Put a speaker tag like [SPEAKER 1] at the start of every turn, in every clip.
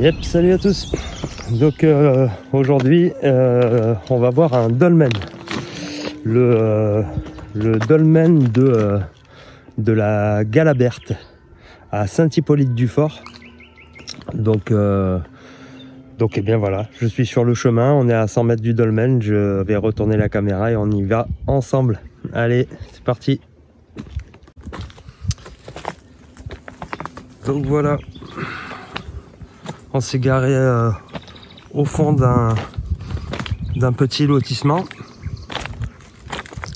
[SPEAKER 1] Yep, salut à tous. Donc aujourd'hui on va voir un dolmen, le dolmen de la Galaberte à Saint-Hippolyte-du-Fort. Donc eh bien voilà, je suis sur le chemin, on est à 100 mètres du dolmen, je vais retourner la caméra et on y va ensemble. Allez, c'est parti. Donc voilà, on s'est garé au fond d'un petit lotissement.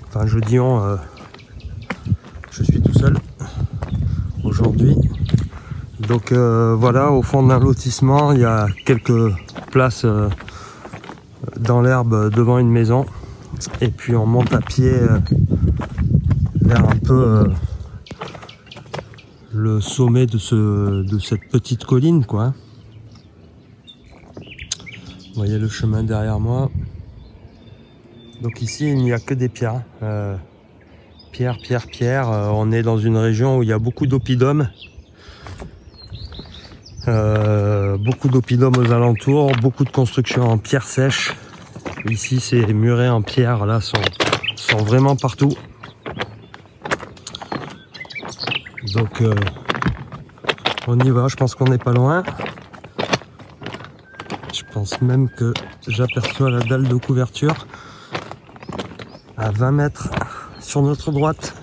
[SPEAKER 1] Enfin je dis on, je suis tout seul aujourd'hui. Donc voilà, au fond d'un lotissement, il y a quelques places dans l'herbe devant une maison. Et puis on monte à pied vers un peu le sommet de cette petite colline, quoi. Vous voyez le chemin derrière moi. Donc ici, il n'y a que des pierres. Pierre. On est dans une région où il y a beaucoup d'oppidum. Beaucoup d'oppidum aux alentours, beaucoup de constructions en pierre sèche. Ici, ces murets en pierre là sont vraiment partout. Donc on y va, je pense qu'on n'est pas loin. Je pense même que j'aperçois la dalle de couverture à 20 mètres sur notre droite.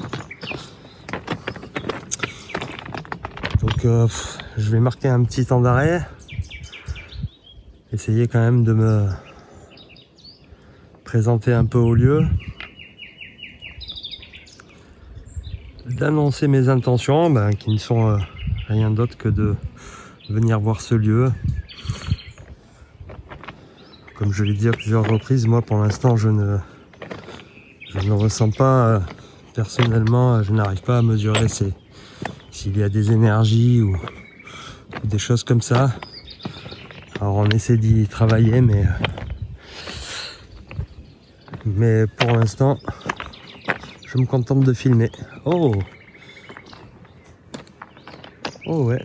[SPEAKER 1] Donc je vais marquer un petit temps d'arrêt. Essayer quand même de me présenter un peu au lieu. D'annoncer mes intentions, qui ne sont rien d'autre que de venir voir ce lieu. Comme je l'ai dit à plusieurs reprises, moi pour l'instant je ne ressens pas personnellement, je n'arrive pas à mesurer s'il y a des énergies ou des choses comme ça. Alors on essaie d'y travailler, mais pour l'instant je me contente de filmer. Oh ouais,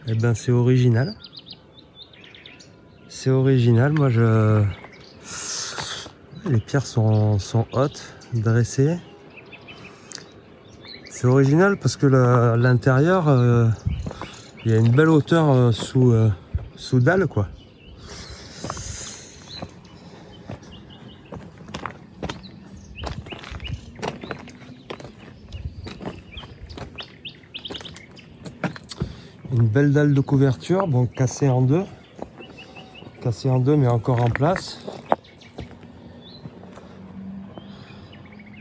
[SPEAKER 1] eh ben c'est original. C'est original, moi les pierres sont hautes, dressées. C'est original parce que l'intérieur, il y a une belle hauteur sous dalle, quoi. Une belle dalle de couverture, bon cassée en deux mais encore en place.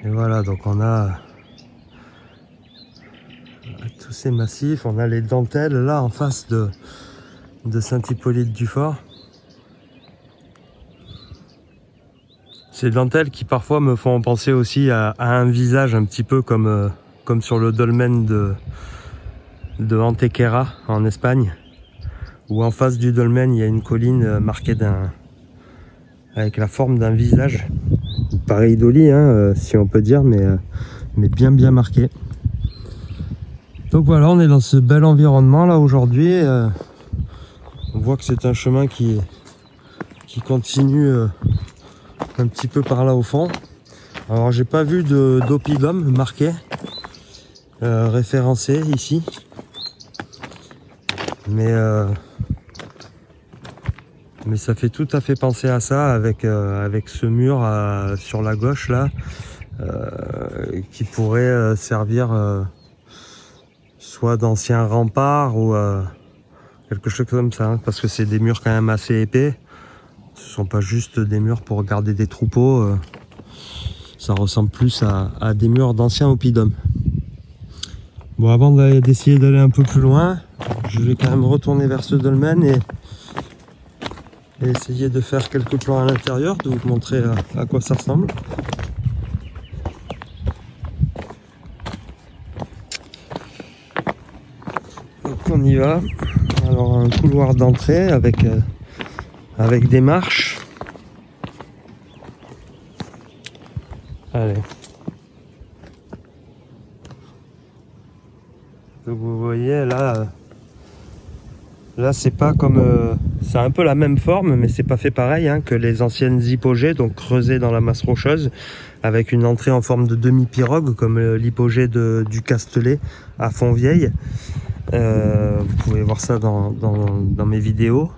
[SPEAKER 1] Et voilà, donc on a tous ces massifs, on a les dentelles là en face de Saint-Hippolyte-du-Fort. Ces dentelles qui parfois me font penser aussi à un visage un petit peu comme sur le dolmen de Antequera en Espagne, où en face du dolmen il y a une colline marquée avec la forme d'un visage, pareil d'Oli, si on peut dire, mais bien marqué. Donc voilà, on est dans ce bel environnement là aujourd'hui. On voit que c'est un chemin qui continue un petit peu par là au fond. Alors j'ai pas vu d'oppidum marqué, référencé ici, mais ça fait tout à fait penser à ça avec ce mur sur la gauche là, qui pourrait servir soit d'anciens remparts ou quelque chose comme ça, hein, parce que c'est des murs quand même assez épais. Ce sont pas juste des murs pour garder des troupeaux, ça ressemble plus à des murs d'anciens oppidum. Bon, avant d'essayer d'aller un peu plus loin, je vais quand même retourner vers ce dolmen et essayer de faire quelques plans à l'intérieur, de vous montrer à quoi ça ressemble. Donc on y va. Alors un couloir d'entrée avec des marches. Allez. Donc vous voyez là, Là c'est pas comme... c'est un peu la même forme, mais c'est pas fait pareil hein, que les anciennes hypogées, donc creusées dans la masse rocheuse, avec une entrée en forme de demi-pirogue, comme l'hypogée du Castelet à Fontvieille. Vous pouvez voir ça dans mes vidéos.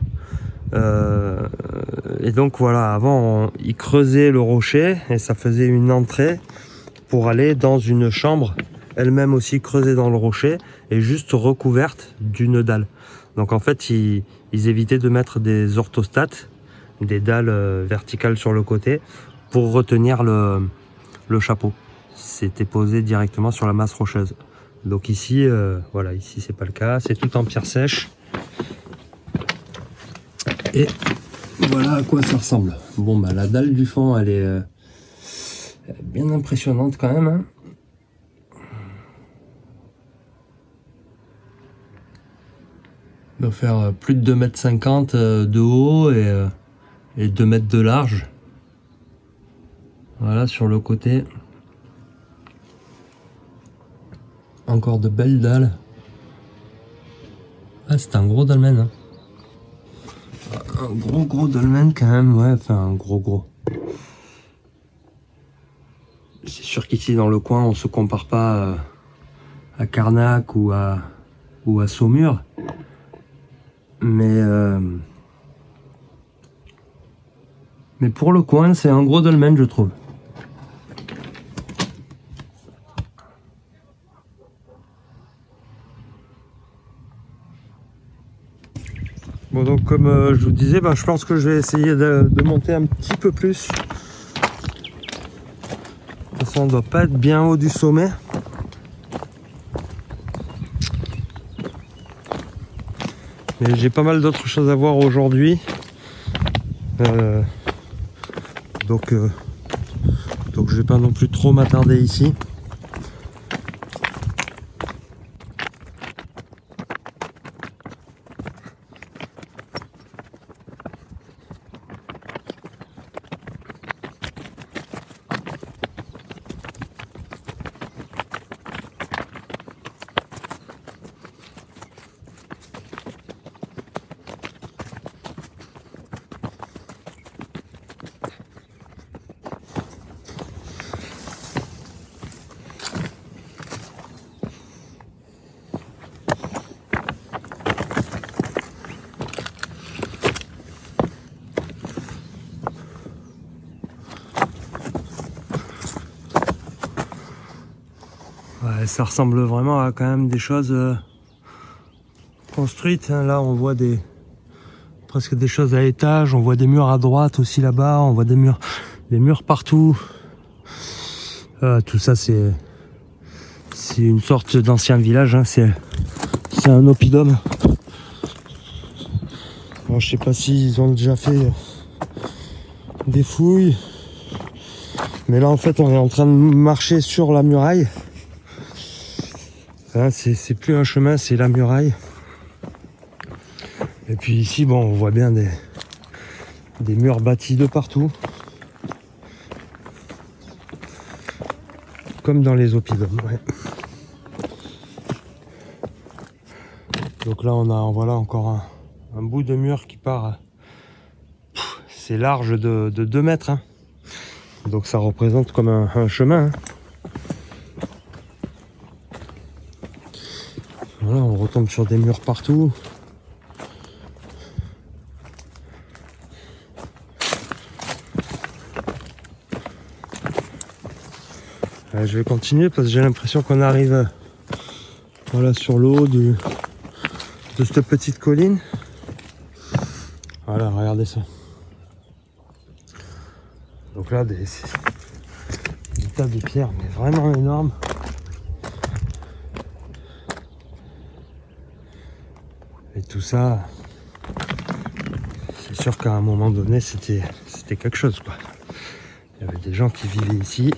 [SPEAKER 1] Et donc voilà, avant ils creusaient le rocher et ça faisait une entrée pour aller dans une chambre, elle-même aussi creusée dans le rocher et juste recouverte d'une dalle. Donc en fait ils évitaient de mettre des orthostates, des dalles verticales sur le côté pour retenir le chapeau. C'était posé directement sur la masse rocheuse. Donc ici, voilà, ici c'est pas le cas, c'est tout en pierre sèche. Et voilà à quoi ça ressemble. Bon bah la dalle du fond elle est bien impressionnante quand même. Hein. Il doit faire plus de 2,50 m de haut et 2 mètres de large. Voilà sur le côté. Encore de belles dalles. Ah c'est un gros dolmen. Hein. Un gros dolmen quand même, ouais, enfin un gros. C'est sûr qu'ici dans le coin on se compare pas à Carnac ou à Saumur, mais pour le coin c'est un gros dolmen je trouve. Bon donc comme je vous disais, je pense que je vais essayer de monter un petit peu plus. De toute façon on doit pas être bien haut du sommet. Mais j'ai pas mal d'autres choses à voir aujourd'hui. Donc je vais pas non plus trop m'attarder ici. Ouais, ça ressemble vraiment à quand même des choses construites. Hein. Là, on voit presque des choses à étage. On voit des murs à droite aussi là-bas. On voit des murs partout. Tout ça, c'est une sorte d'ancien village. Hein. C'est un oppidum. Alors, je sais pas s'ils ont déjà fait des fouilles. Mais là, en fait, on est en train de marcher sur la muraille. Hein, c'est plus un chemin, c'est la muraille. Et puis ici, bon, on voit bien des murs bâtis de partout. Comme dans les oppidums, ouais. Donc là, on a voilà, encore un bout de mur qui part. C'est large de 2 mètres. Hein. Donc ça représente comme un chemin. Hein. Voilà, on retombe sur des murs partout. Je vais continuer parce que j'ai l'impression qu'on arrive voilà, sur le haut de cette petite colline. Voilà, regardez ça. Donc là, des tas de pierres, mais vraiment énormes. Et tout ça, c'est sûr qu'à un moment donné, c'était quelque chose, quoi. Il y avait des gens qui vivaient ici,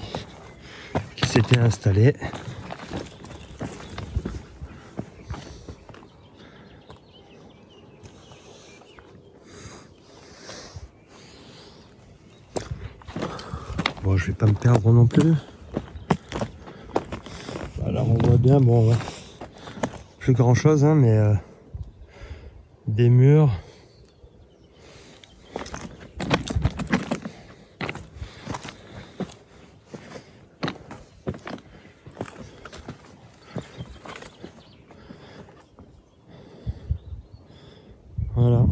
[SPEAKER 1] qui s'étaient installés. Bon, je vais pas me perdre non plus. Voilà, on voit bien, bon, plus grand chose, hein, mais des murs. Voilà.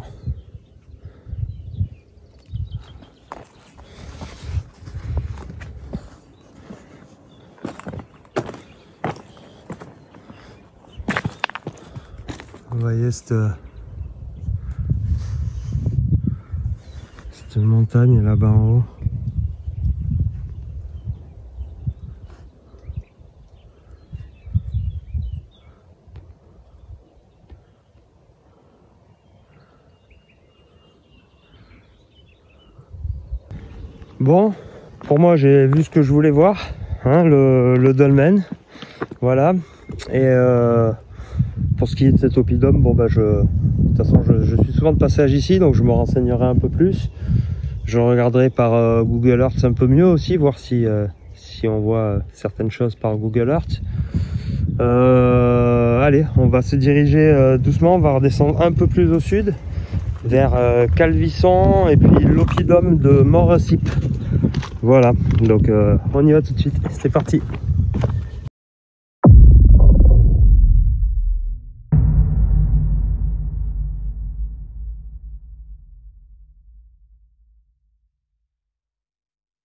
[SPEAKER 1] Vous voyez cette montagne là-bas en haut. Bon, pour moi j'ai vu ce que je voulais voir, hein, le dolmen, voilà. Et pour ce qui est de cet oppidum, bon bah de toute façon je suis souvent de passage ici, donc je me renseignerai un peu plus. Je regarderai par Google Earth un peu mieux aussi, voir si on voit certaines choses par Google Earth. Allez, on va se diriger doucement, on va redescendre un peu plus au sud, vers Calvisson et puis l'oppidum de Morrecip. Voilà, donc on y va tout de suite, c'est parti.